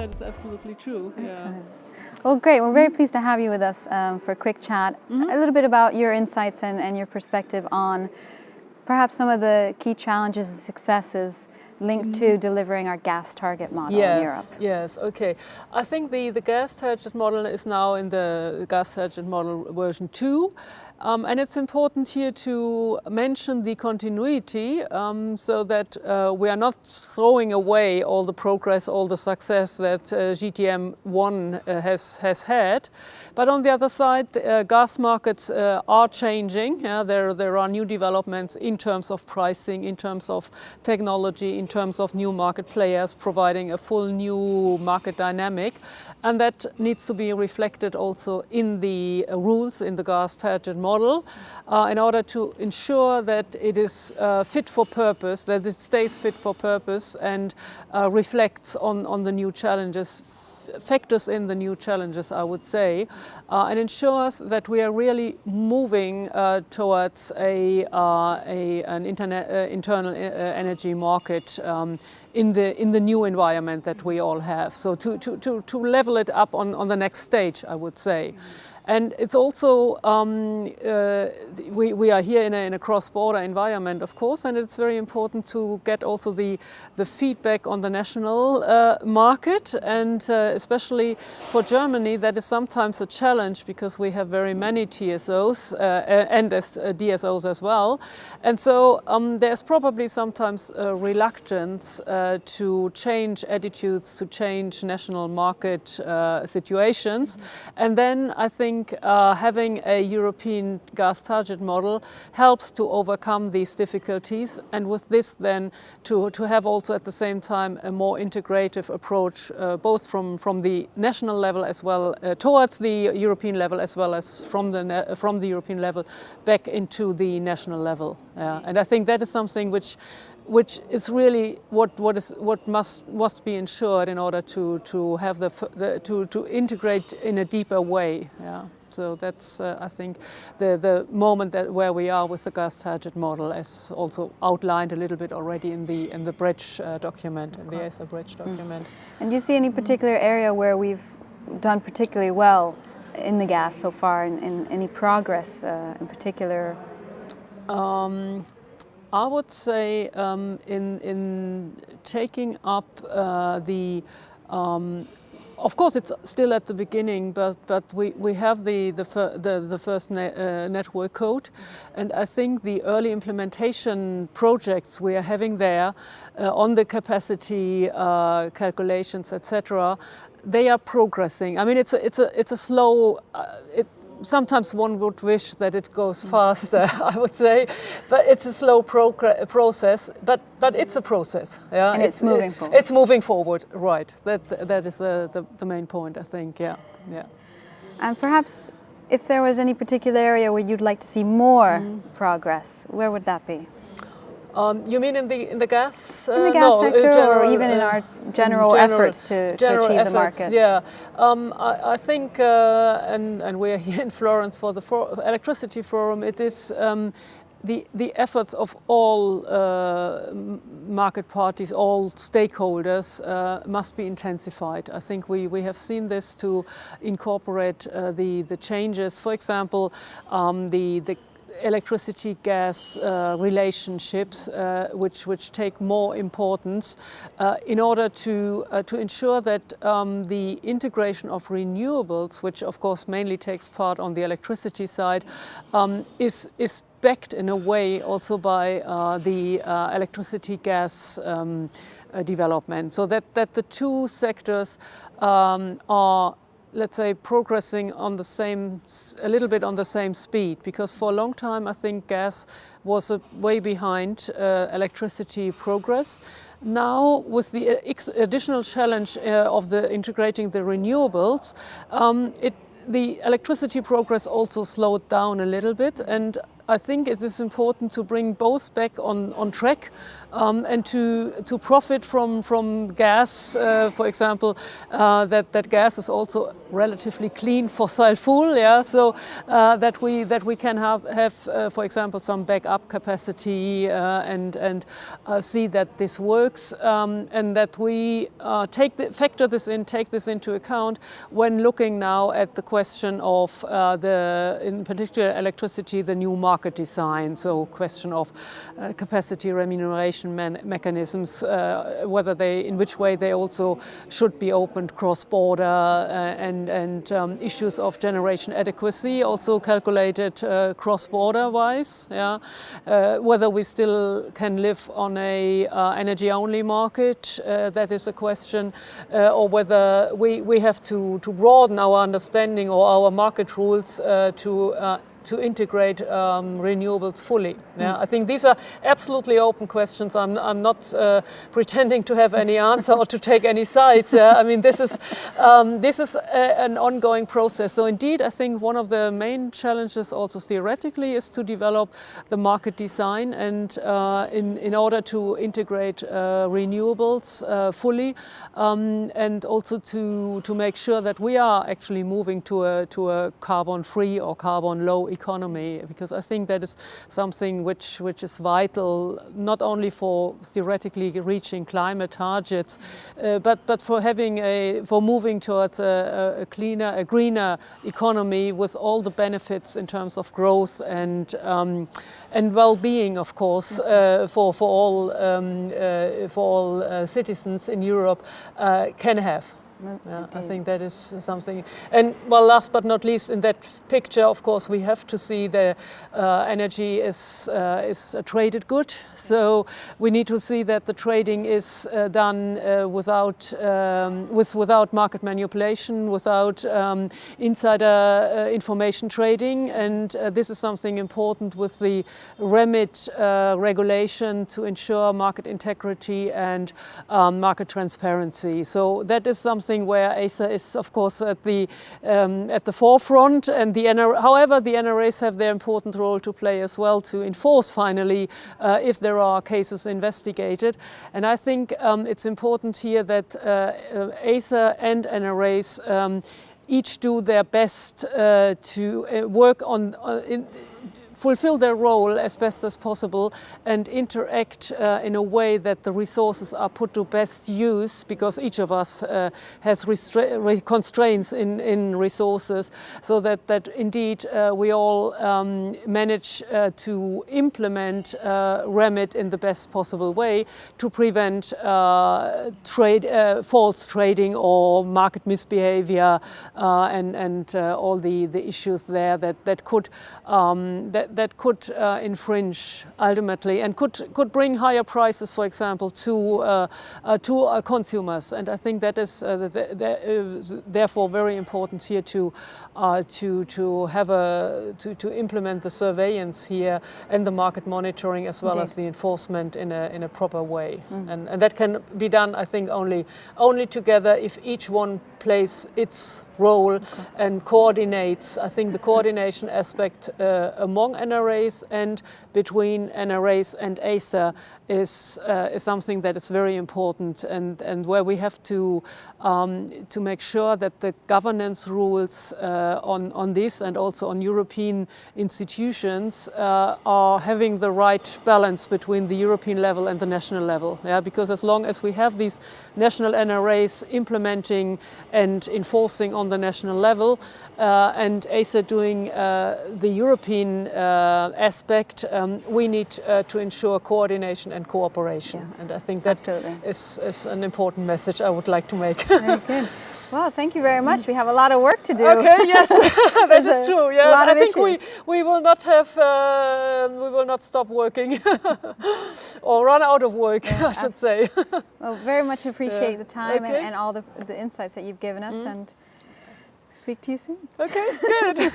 that is absolutely true. Excellent. Well, great. We're very pleased to have you with us for a quick chat. A little bit about your insights and your perspective on perhaps some of the key challenges and successes linked to delivering our gas target model in Europe. Yes, okay. I think the gas target model is now in the gas target model version 2. And it's important here to mention the continuity so that we are not throwing away all the progress, all the success that GTM1 has had. But on the other side, gas markets are changing. There are new developments in terms of pricing, in terms of technology, in terms of new market players providing a full new market dynamic. And that needs to be reflected also in the rules in the gas target model in order to ensure that it is fit for purpose, that it stays fit for purpose and reflects on the new challenges, factors in the new challenges, I would say, and ensures that we are really moving towards an internal energy market in the new environment that we all have. So to level it up on the next stage, I would say. And it's also, we are here in a cross-border environment, of course, and it's very important to get also the feedback on the national market. And especially for Germany, that is sometimes a challenge because we have very many TSOs and DSOs as well. And so there's probably sometimes a reluctance to change attitudes, to change national market situations. And then I think having a European gas target model helps to overcome these difficulties, and with this then to have also at the same time a more integrative approach both from the national level as well towards the European level, as well as from the European level back into the national level. And I think that is something which is really what must be ensured in order to have to integrate in a deeper way. So that's I think the moment where we are with the gas target model, as also outlined a little bit already in the bridge document, in the ACER bridge document. And do you see any particular area where we've done particularly well in the gas so far, and any progress in particular? I would say in taking up of course it's still at the beginning, but we have the first network code, and I think the early implementation projects we are having there on the capacity calculations, etc., they are progressing. I mean, it's a slow. Sometimes one would wish that it goes faster, I would say, but it's a slow process. But it's a process. Yeah, and it's moving forward. It's moving forward, right? That is the main point, I think. Yeah. And perhaps, if there was any particular area where you'd like to see more progress, where would that be? You mean in the gas? In the gas sector, or even in our general efforts to achieve the market? Yeah, I think, and we are here in Florence for the Electricity Forum. It is the efforts of all market parties, all stakeholders, must be intensified. I think we have seen this to incorporate the changes. For example, the electricity gas relationships, which take more importance in order to ensure that the integration of renewables, which of course mainly takes part on the electricity side, is backed in a way also by the electricity gas development, so that the two sectors are, let's say, progressing on a little bit on the same speed, because for a long time I think gas was way behind electricity progress. Now, with the additional challenge of integrating the renewables, the electricity progress also slowed down a little bit, and I think it is important to bring both back on track and to profit from gas, for example, that gas is also relatively clean fossil fuel, yeah. So that we can have for example, some backup capacity and see that this works, and that we take this into account when looking now at the question of in particular electricity, the new market design. So question of capacity remuneration mechanisms, whether in which way they also should be opened cross-border, and issues of generation adequacy also calculated cross-border wise. Yeah, whether we still can live on a energy-only market, that is a question, or whether we have to broaden our understanding or our market rules to integrate renewables fully. Yeah, I think these are absolutely open questions. I'm not pretending to have any answer or to take any sides. Yeah? I mean, this is an ongoing process. So indeed, I think one of the main challenges also theoretically is to develop the market design, and in order to integrate renewables fully, and also to make sure that we are actually moving to a carbon-free or carbon-low economy, because I think that is something which is vital not only for theoretically reaching climate targets, but for moving towards a cleaner, a greener economy with all the benefits in terms of growth and well-being, of course, for all citizens in Europe can have. Yeah, I think that is something. And well, last but not least, in that picture, of course, we have to see the energy is a traded good. So we need to see that the trading is done without market manipulation, without insider information trading, and this is something important with the REMIT regulation to ensure market integrity and market transparency. So that is something where ACER is, of course, at the forefront, and however, the NRAs have their important role to play as well to enforce finally if there are cases investigated. And I think it's important here that ACER and NRAs each do their best to work fulfill their role as best as possible and interact in a way that the resources are put to best use, because each of us has constraints in resources, so that indeed we all manage to implement REMIT in the best possible way to prevent false trading or market misbehavior and all the issues there that could infringe ultimately and could bring higher prices, for example, to consumers. And I think that is therefore very important here to implement the surveillance here and the market monitoring as well as the enforcement in a proper way. And that can be done, I think, only together if each one plays its role and coordinates. I think the coordination aspect among NRAs and between NRAs and ACER is something that is very important, and where we have to make sure that the governance rules on this and also on European institutions are having the right balance between the European level and the national level. Yeah, because as long as we have these national NRAs implementing and enforcing on the national level, and ACER doing the European aspect, we need to ensure coordination and cooperation. Yeah. And I think that is an important message I would like to make. Very good. Well, thank you very much. We have a lot of work to do. Okay, yes, that is true. Yeah, I think we will not stop working or run out of work, I should say. Well, very much appreciate the time and all the insights that you've given us, and speak to you soon. Okay, good.